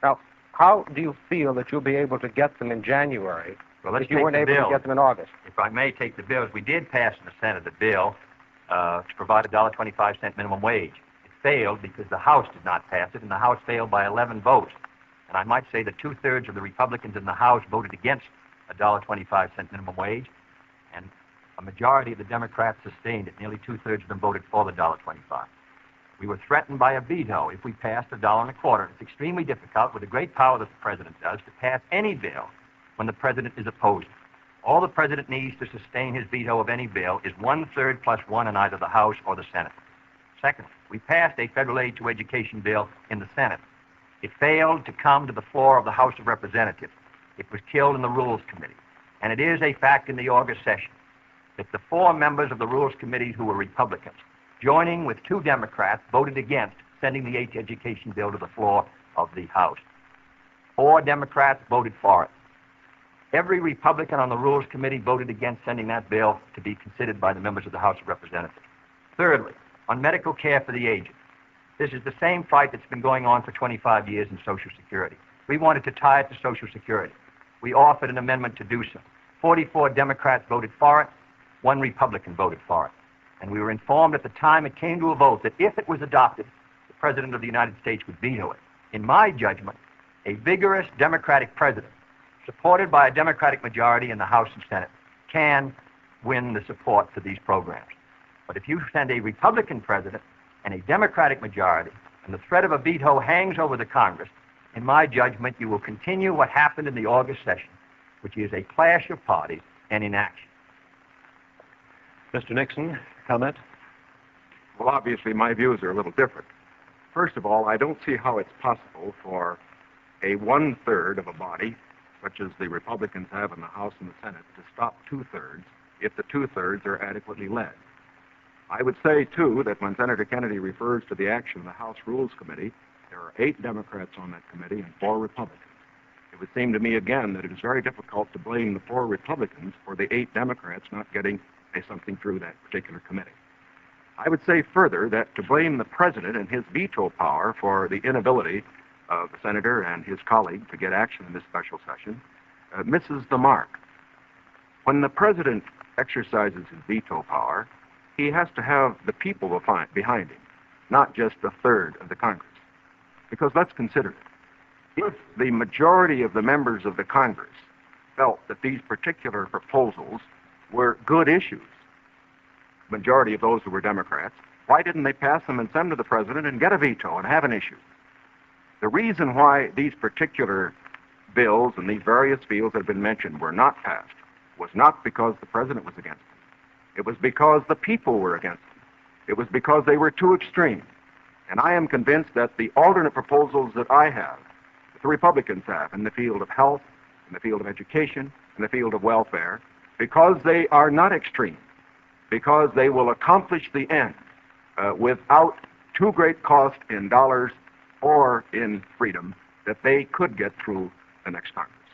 Now, how do you feel that you'll be able to get them in January if you weren't able to get them in August? If I may take the bills, we did pass in the Senate a bill to provide a $1.25 minimum wage. It failed because the House did not pass it, and the House failed by 11 votes. And I might say that 2/3 of the Republicans in the House voted against a $1.25 minimum wage, and a majority of the Democrats sustained it. Nearly 2/3 of them voted for the $1.25. We were threatened by a veto if we passed $1.25. It's extremely difficult, with the great power that the president does, to pass any bill when the president is opposed. All the president needs to sustain his veto of any bill is 1/3 plus 1 in either the House or the Senate. Second, we passed a federal aid to education bill in the Senate. It failed to come to the floor of the House of Representatives. It was killed in the Rules Committee. And it is a fact in the August session that the 4 members of the Rules Committee who were Republicans, joining with 2 Democrats, voted against sending the aid to education bill to the floor of the House. 4 Democrats voted for it. Every Republican on the Rules Committee voted against sending that bill to be considered by the members of the House of Representatives. Thirdly, on medical care for the aged. This is the same fight that's been going on for 25 years in Social Security. We wanted to tie it to Social Security. we offered an amendment to do so. 44 Democrats voted for it, 1 Republican voted for it. And we were informed at the time it came to a vote that if it was adopted, the President of the United States would veto it. In my judgment, a vigorous Democratic president, supported by a Democratic majority in the House and Senate, can win the support for these programs. But if you send a Republican president and a Democratic majority, and the threat of a veto hangs over the Congress, in my judgment, you will continue what happened in the August session, which is a clash of parties and inaction. Mr. Nixon, comment? Well, obviously, my views are a little different. First of all, I don't see how it's possible for a 1/3 of a body, such as the Republicans have in the House and the Senate, to stop 2/3 if the 2/3 are adequately led. I would say, too, that when Senator Kennedy refers to the action of the House Rules Committee, there are 8 Democrats on that committee and 4 Republicans. It would seem to me, again, that it is very difficult to blame the 4 Republicans for the 8 Democrats not getting something through that particular committee. I would say further that to blame the President and his veto power for the inability of the Senator and his colleague to get action in this special session misses the mark. When the President exercises his veto power, he has to have the people behind him, not just 1/3 of the Congress. Because let's consider it. If the majority of the members of the Congress felt that these particular proposals were good issues, majority of those who were Democrats, why didn't they pass them and send them to the President and get a veto and have an issue? The reason why these particular bills and these various fields that have been mentioned were not passed was not because the President was against them. It was because the people were against them. It was because they were too extreme. And I am convinced that the alternate proposals that I have, that the Republicans have in the field of health, in the field of education, in the field of welfare, because they are not extreme, because they will accomplish the end without too great cost in dollars or in freedom, that they could get through the next Congress.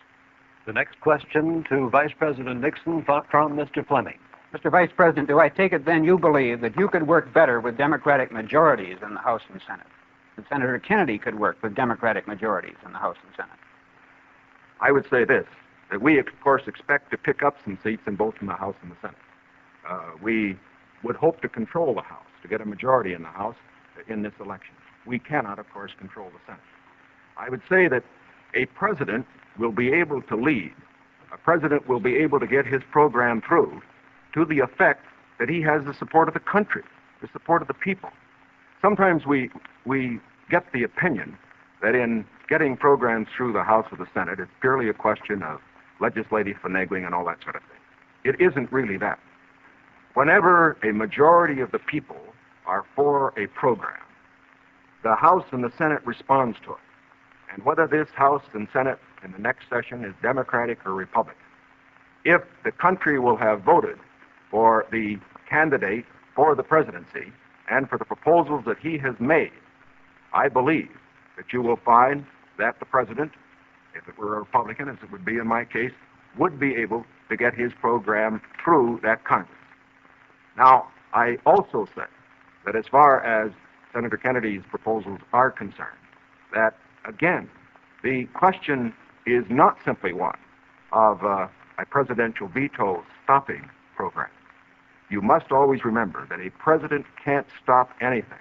The next question to Vice President Nixon from Mr. Fleming. Mr. Vice President, do I take it then you believe that you could work better with Democratic majorities in the House and Senate, that Senator Kennedy could work with Democratic majorities in the House and Senate? I would say this, that we, of course, expect to pick up some seats in both in the House and the Senate. We would hope to control the House, to get a majority in the House in this election. We cannot, of course, control the Senate. I would say that a president will be able to lead. A president will be able to get his program through to the effect that he has the support of the country, the support of the people. Sometimes we get the opinion that in getting programs through the House or the Senate, it's purely a question of legislative finagling and all that sort of thing. It isn't really that. Whenever a majority of the people are for a program, the House and the Senate responds to it. And whether this House and Senate in the next session is Democratic or Republican, if the country will have voted for the candidate for the presidency and for the proposals that he has made, I believe that you will find that the president, if it were a Republican, as it would be in my case, would be able to get his program through that Congress. Now, I also say that as far as Senator Kennedy's proposals are concerned, that, again, the question is not simply one of a presidential veto stopping program. You must always remember that a president can't stop anything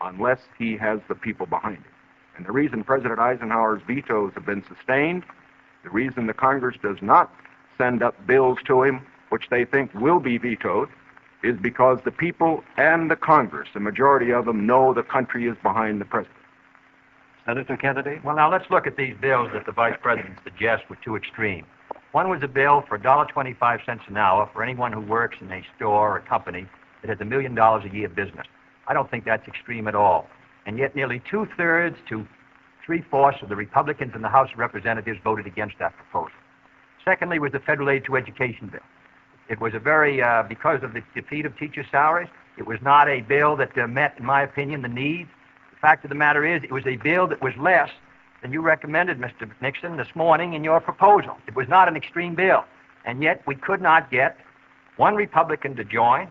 unless he has the people behind him. And the reason President Eisenhower's vetoes have been sustained, the reason the Congress does not send up bills to him which they think will be vetoed, is because the people and the Congress, the majority of them, know the country is behind the president. Senator Kennedy? Well, now let's look at these bills that the Vice President suggests were too extreme. One was a bill for $1.25 an hour for anyone who works in a store or a company that has $1 million a year business. I don't think that's extreme at all. And yet nearly 2/3 to 3/4 of the Republicans in the House of Representatives voted against that proposal. Secondly was the federal aid to education bill. It was a very, because of the defeat of teacher salaries, it was not a bill that met, in my opinion, the needs. The fact of the matter is, it was a bill that was less than you recommended, Mr. Nixon, this morning in your proposal. It was not an extreme bill. And yet we could not get one Republican to join.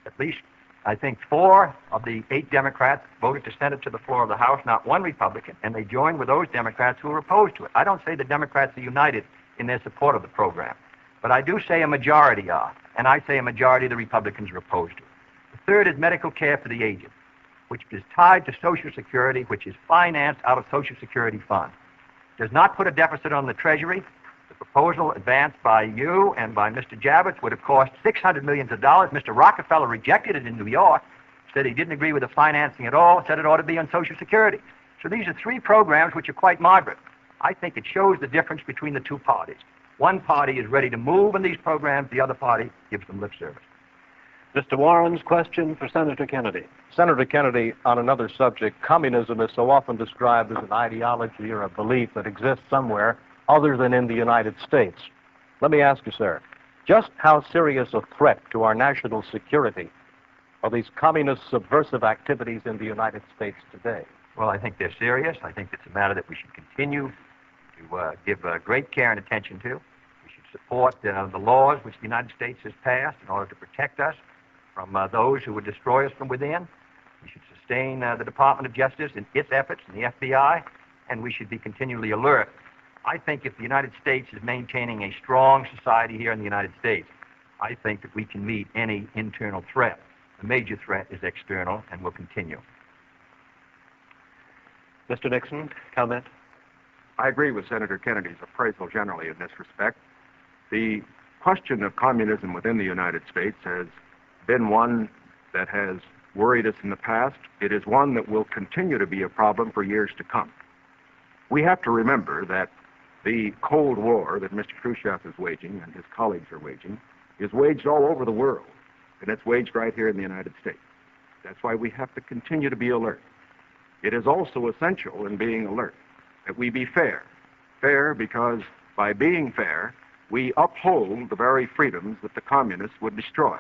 At least, I think, 4 of the 8 Democrats voted to send it to the floor of the House, not one Republican, and they joined with those Democrats who were opposed to it. I don't say the Democrats are united in their support of the program. But I do say a majority are, and I say a majority of the Republicans are opposed to it. The third is medical care for the aged, which is tied to Social Security, which is financed out of Social Security funds. Does not put a deficit on the Treasury. The proposal advanced by you and by Mr. Javits would have cost $600 million. Mr. Rockefeller rejected it in New York, said he didn't agree with the financing at all, said it ought to be on Social Security. So these are three programs which are quite moderate. I think it shows the difference between the two parties. One party is ready to move in these programs, the other party gives them lip service. Mr. Warren's question for Senator Kennedy. Senator Kennedy, on another subject, communism is so often described as an ideology or a belief that exists somewhere other than in the United States. Let me ask you, sir, just how serious a threat to our national security are these communist subversive activities in the United States today? Well, I think they're serious. I think it's a matter that we should continue to give great care and attention to. We should support the laws which the United States has passed in order to protect us from those who would destroy us from within. We should sustain the Department of Justice in its efforts and the FBI, and we should be continually alert. I think if the United States is maintaining a strong society here in the United States, I think that we can meet any internal threat. The major threat is external and will continue. Mr. Nixon, comment? I agree with Senator Kennedy's appraisal generally in this respect. The question of communism within the United States has been one that has worried us in the past. It is one that will continue to be a problem for years to come. We have to remember that the Cold War that Mr. Khrushchev is waging and his colleagues are waging is waged all over the world, and it's waged right here in the United States. That's why we have to continue to be alert. It is also essential in being alert that we be fair. Fair because by being fair, we uphold the very freedoms that the communists would destroy.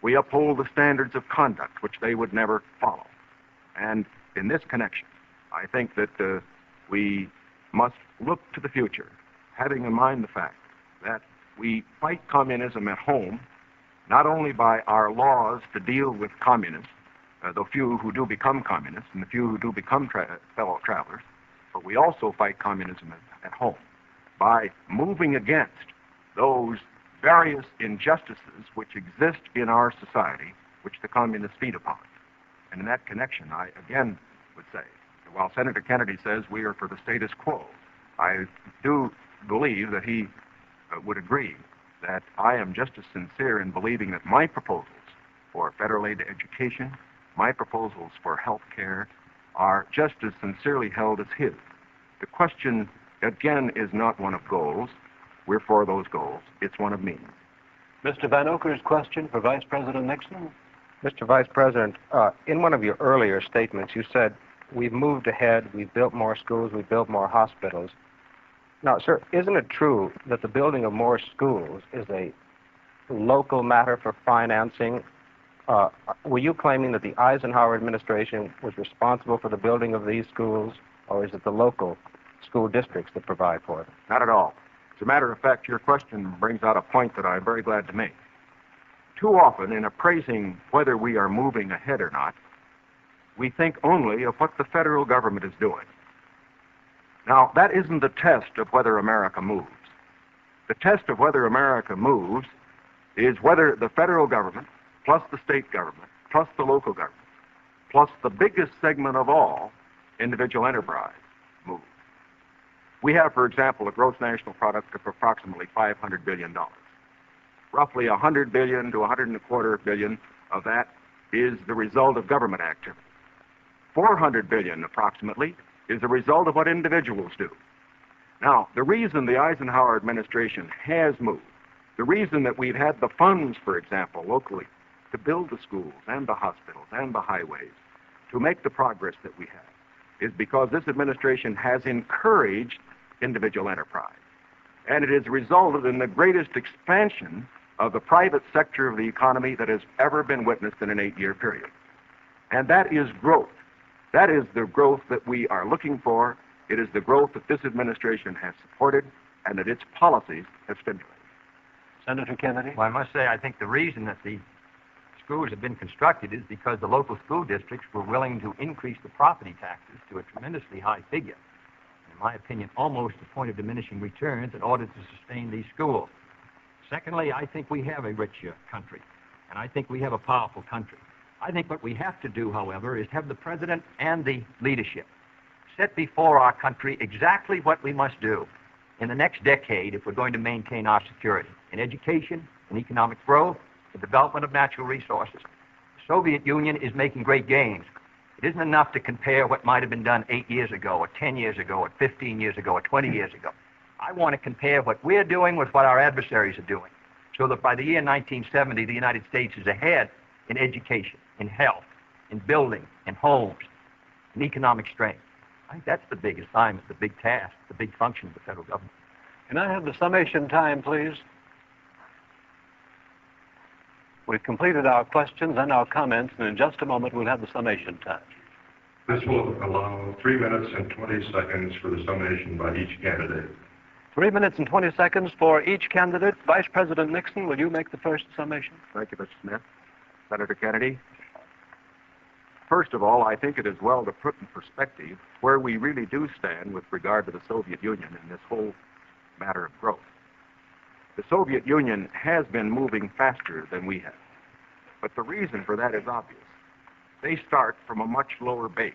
We uphold the standards of conduct which they would never follow. And in this connection, I think that we must look to the future, having in mind the fact that we fight communism at home, not only by our laws to deal with communists, the few who do become communists and the few who do become fellow travelers, but we also fight communism at home by moving against those various injustices which exist in our society, which the communists feed upon. And in that connection, I again would say, while Senator Kennedy says we are for the status quo, I do believe that he would agree that I am just as sincere in believing that my proposals for federal aid to education, my proposals for health care, are just as sincerely held as his. The question, again, is not one of goals. We're for those goals. It's one of means. Mr. Van Oker's question for Vice President Nixon. Mr. Vice President, in one of your earlier statements, you said, we've moved ahead, we've built more schools, we've built more hospitals. Now, sir, isn't it true that the building of more schools is a local matter for financing? Were you claiming that the Eisenhower administration was responsible for the building of these schools, or is it the local school districts that provide for them? Not at all. As a matter of fact, your question brings out a point that I'm very glad to make. Too often, in appraising whether we are moving ahead or not, we think only of what the federal government is doing. Now, that isn't the test of whether America moves. The test of whether America moves is whether the federal government, plus the state government, plus the local government, plus the biggest segment of all, individual enterprise, moves. We have, for example, a gross national product of approximately $500 billion. Roughly $100 billion to $125 billion of that is the result of government activity. $400 billion, approximately, is the result of what individuals do. Now, the reason the Eisenhower administration has moved, the reason that we've had the funds, for example, locally, to build the schools and the hospitals and the highways, to make the progress that we have, is because this administration has encouraged individual enterprise. And it has resulted in the greatest expansion of the private sector of the economy that has ever been witnessed in an 8-year period. And that is growth. That is the growth that we are looking for. It is the growth that this administration has supported and that its policies have stimulated. Senator Kennedy? Well, I must say, I think the reason that the schools have been constructed is because the local school districts were willing to increase the property taxes to a tremendously high figure. in my opinion, almost the point of diminishing returns in order to sustain these schools. Secondly, I think we have a rich country, and I think we have a powerful country. I think what we have to do, however, is have the president and the leadership set before our country exactly what we must do in the next decade if we're going to maintain our security in education, in economic growth, the development of natural resources. The Soviet Union is making great gains. It isn't enough to compare what might have been done 8 years ago, or 10 years ago, or 15 years ago, or 20 years ago. I want to compare what we're doing with what our adversaries are doing, so that by the year 1970, the United States is ahead in education, in health, in building, in homes, in economic strength. I think that's the big assignment, the big task, the big function of the federal government. Can I have the summation time, please? We've completed our questions and our comments, and in just a moment we'll have the summation time. This will allow 3 minutes and 20 seconds for the summation by each candidate. 3 minutes and 20 seconds for each candidate. Vice President Nixon, will you make the first summation? Thank you, Mr. Smith. Senator Kennedy, first of all, I think it is well to put in perspective where we really do stand with regard to the Soviet Union in this whole matter of growth. The Soviet Union has been moving faster than we have, but the reason for that is obvious. They start from a much lower base.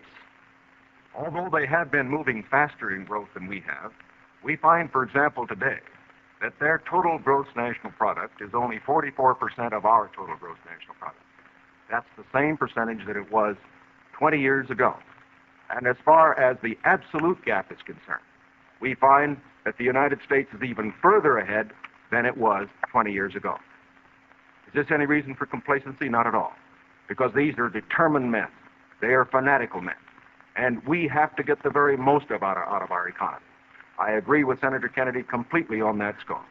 Although they have been moving faster in growth than we have, we find, for example, today, that their total gross national product is only 44% of our total gross national product. That's the same percentage that it was 20 years ago. And as far as the absolute gap is concerned, we find that the United States is even further ahead than it was 20 years ago. Is this any reason for complacency? Not at all. Because these are determined men. They are fanatical men. And we have to get the very most out of our economy. I agree with Senator Kennedy completely on that score.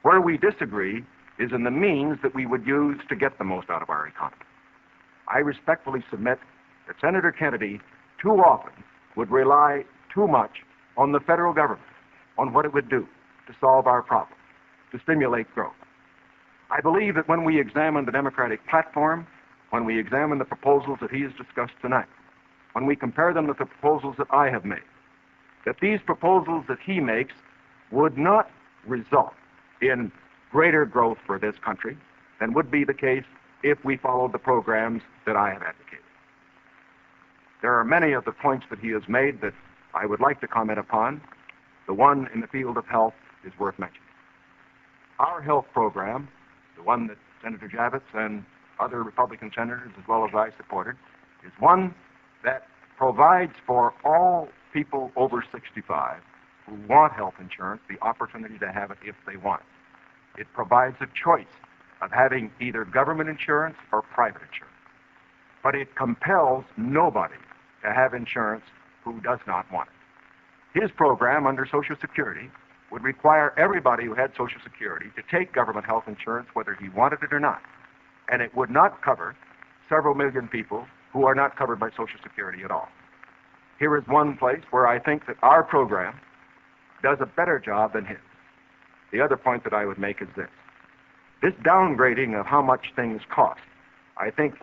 Where we disagree is in the means that we would use to get the most out of our economy. I respectfully submit that Senator Kennedy too often would rely too much on the federal government, on what it would do to solve our problems, to stimulate growth. I believe that when we examine the Democratic platform, when we examine the proposals that he has discussed tonight, when we compare them with the proposals that I have made, that these proposals that he makes would not result in greater growth for this country than would be the case if we followed the programs that I have advocated. There are many of the points that he has made that I would like to comment upon. The one in the field of health is worth mentioning. Our health program, the one that Senator Javits and other Republican senators as well as I supported, is one that provides for all people over 65 who want health insurance the opportunity to have it if they want it. It provides a choice of having either government insurance or private insurance. But it compels nobody to have insurance who does not want it. His program under Social Security would require everybody who had Social Security to take government health insurance whether he wanted it or not. And it would not cover several million people who are not covered by Social Security at all. Here is one place where I think that our program does a better job than his. The other point that I would make is this. This downgrading of how much things cost, I think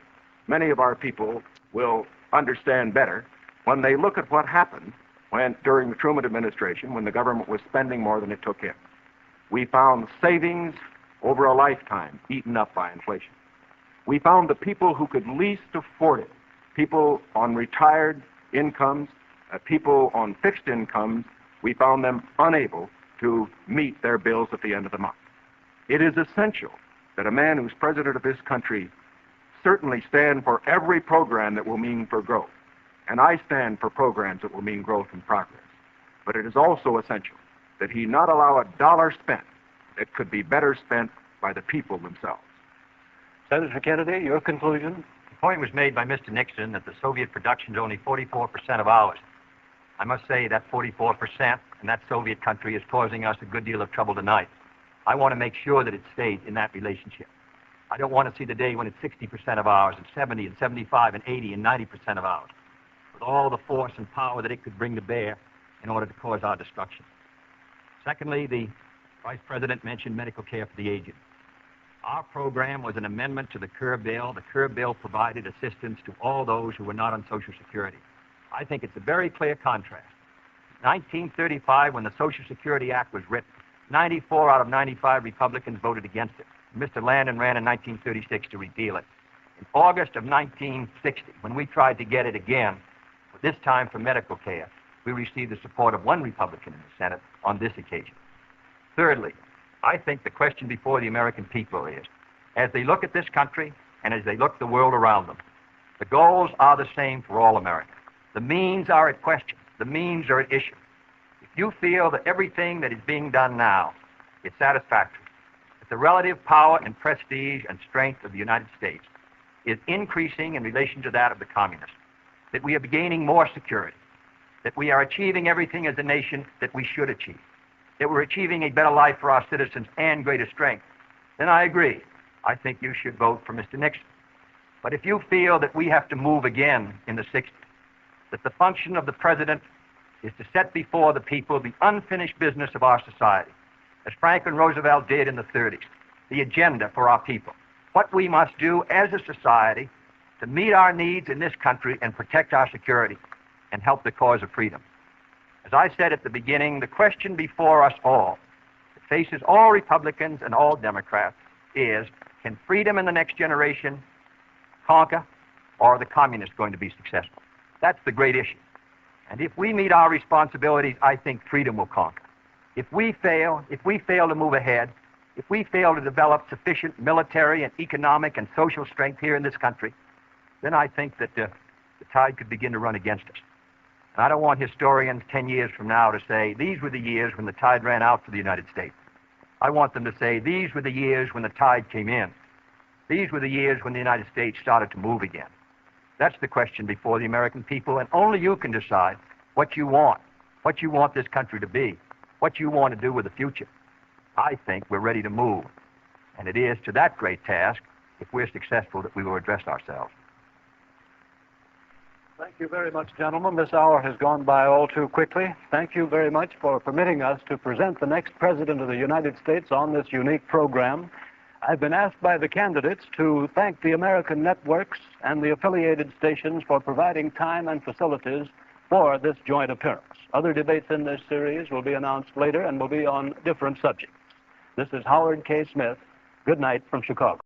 many of our people will understand better when they look at what happened during the Truman administration when the government was spending more than it took in. We found savings over a lifetime eaten up by inflation. We found the people who could least afford it, people on retired incomes, people on fixed incomes, we found them unable to meet their bills at the end of the month. It is essential that a man who's president of this country certainly stand for every program that will mean for growth. And I stand for programs that will mean growth and progress. But it is also essential that he not allow a dollar spent that could be better spent by the people themselves. Senator Kennedy, your conclusion? The point was made by Mr. Nixon that the Soviet production is only 44% of ours. I must say that 44% in that Soviet country is causing us a good deal of trouble tonight. I want to make sure that it stays in that relationship. I don't want to see the day when it's 60% of ours and 70 and 75 and 80 and 90% of ours, with all the force and power that it could bring to bear in order to cause our destruction. Secondly, the Vice President mentioned medical care for the aged. Our program was an amendment to the Kerr bill. The Kerr bill provided assistance to all those who were not on Social Security. I think it's a very clear contrast 1935, when the Social Security Act was written, 94 out of 95 Republicans voted against it. Mr. Landon ran in 1936 to repeal it. In August of 1960, when we tried to get it again, this time for medical care, we received the support of one Republican in the Senate on this occasion. Thirdly, I think the question before the American people is, as they look at this country and as they look at the world around them, the goals are the same for all Americans. The means are at question. The means are at issue. If you feel that everything that is being done now is satisfactory, that the relative power and prestige and strength of the United States is increasing in relation to that of the communists, that we are gaining more security, that we are achieving everything as a nation that we should achieve, that we're achieving a better life for our citizens and greater strength, then I agree. I think you should vote for Mr. Nixon. But if you feel that we have to move again in the 60s, that the function of the president is to set before the people the unfinished business of our society, as Franklin Roosevelt did in the 30s, the agenda for our people, what we must do as a society to meet our needs in this country and protect our security and help the cause of freedom. As I said at the beginning, the question before us all, that faces all Republicans and all Democrats, is, can freedom in the next generation conquer, or are the communists going to be successful? That's the great issue. And if we meet our responsibilities, I think freedom will conquer. If we fail to move ahead, if we fail to develop sufficient military and economic and social strength here in this country, then I think that the tide could begin to run against us. And I don't want historians 10 years from now to say, these were the years when the tide ran out for the United States. I want them to say, these were the years when the tide came in. These were the years when the United States started to move again. That's the question before the American people, and only you can decide what you want this country to be, what you want to do with the future. I think we're ready to move, and it is to that great task, if we're successful, that we will address ourselves. Thank you very much, gentlemen. This hour has gone by all too quickly. Thank you very much for permitting us to present the next President of the United States on this unique program. I've been asked by the candidates to thank the American networks and the affiliated stations for providing time and facilities for this joint appearance. Other debates in this series will be announced later and will be on different subjects. This is Howard K. Smith. Good night from Chicago.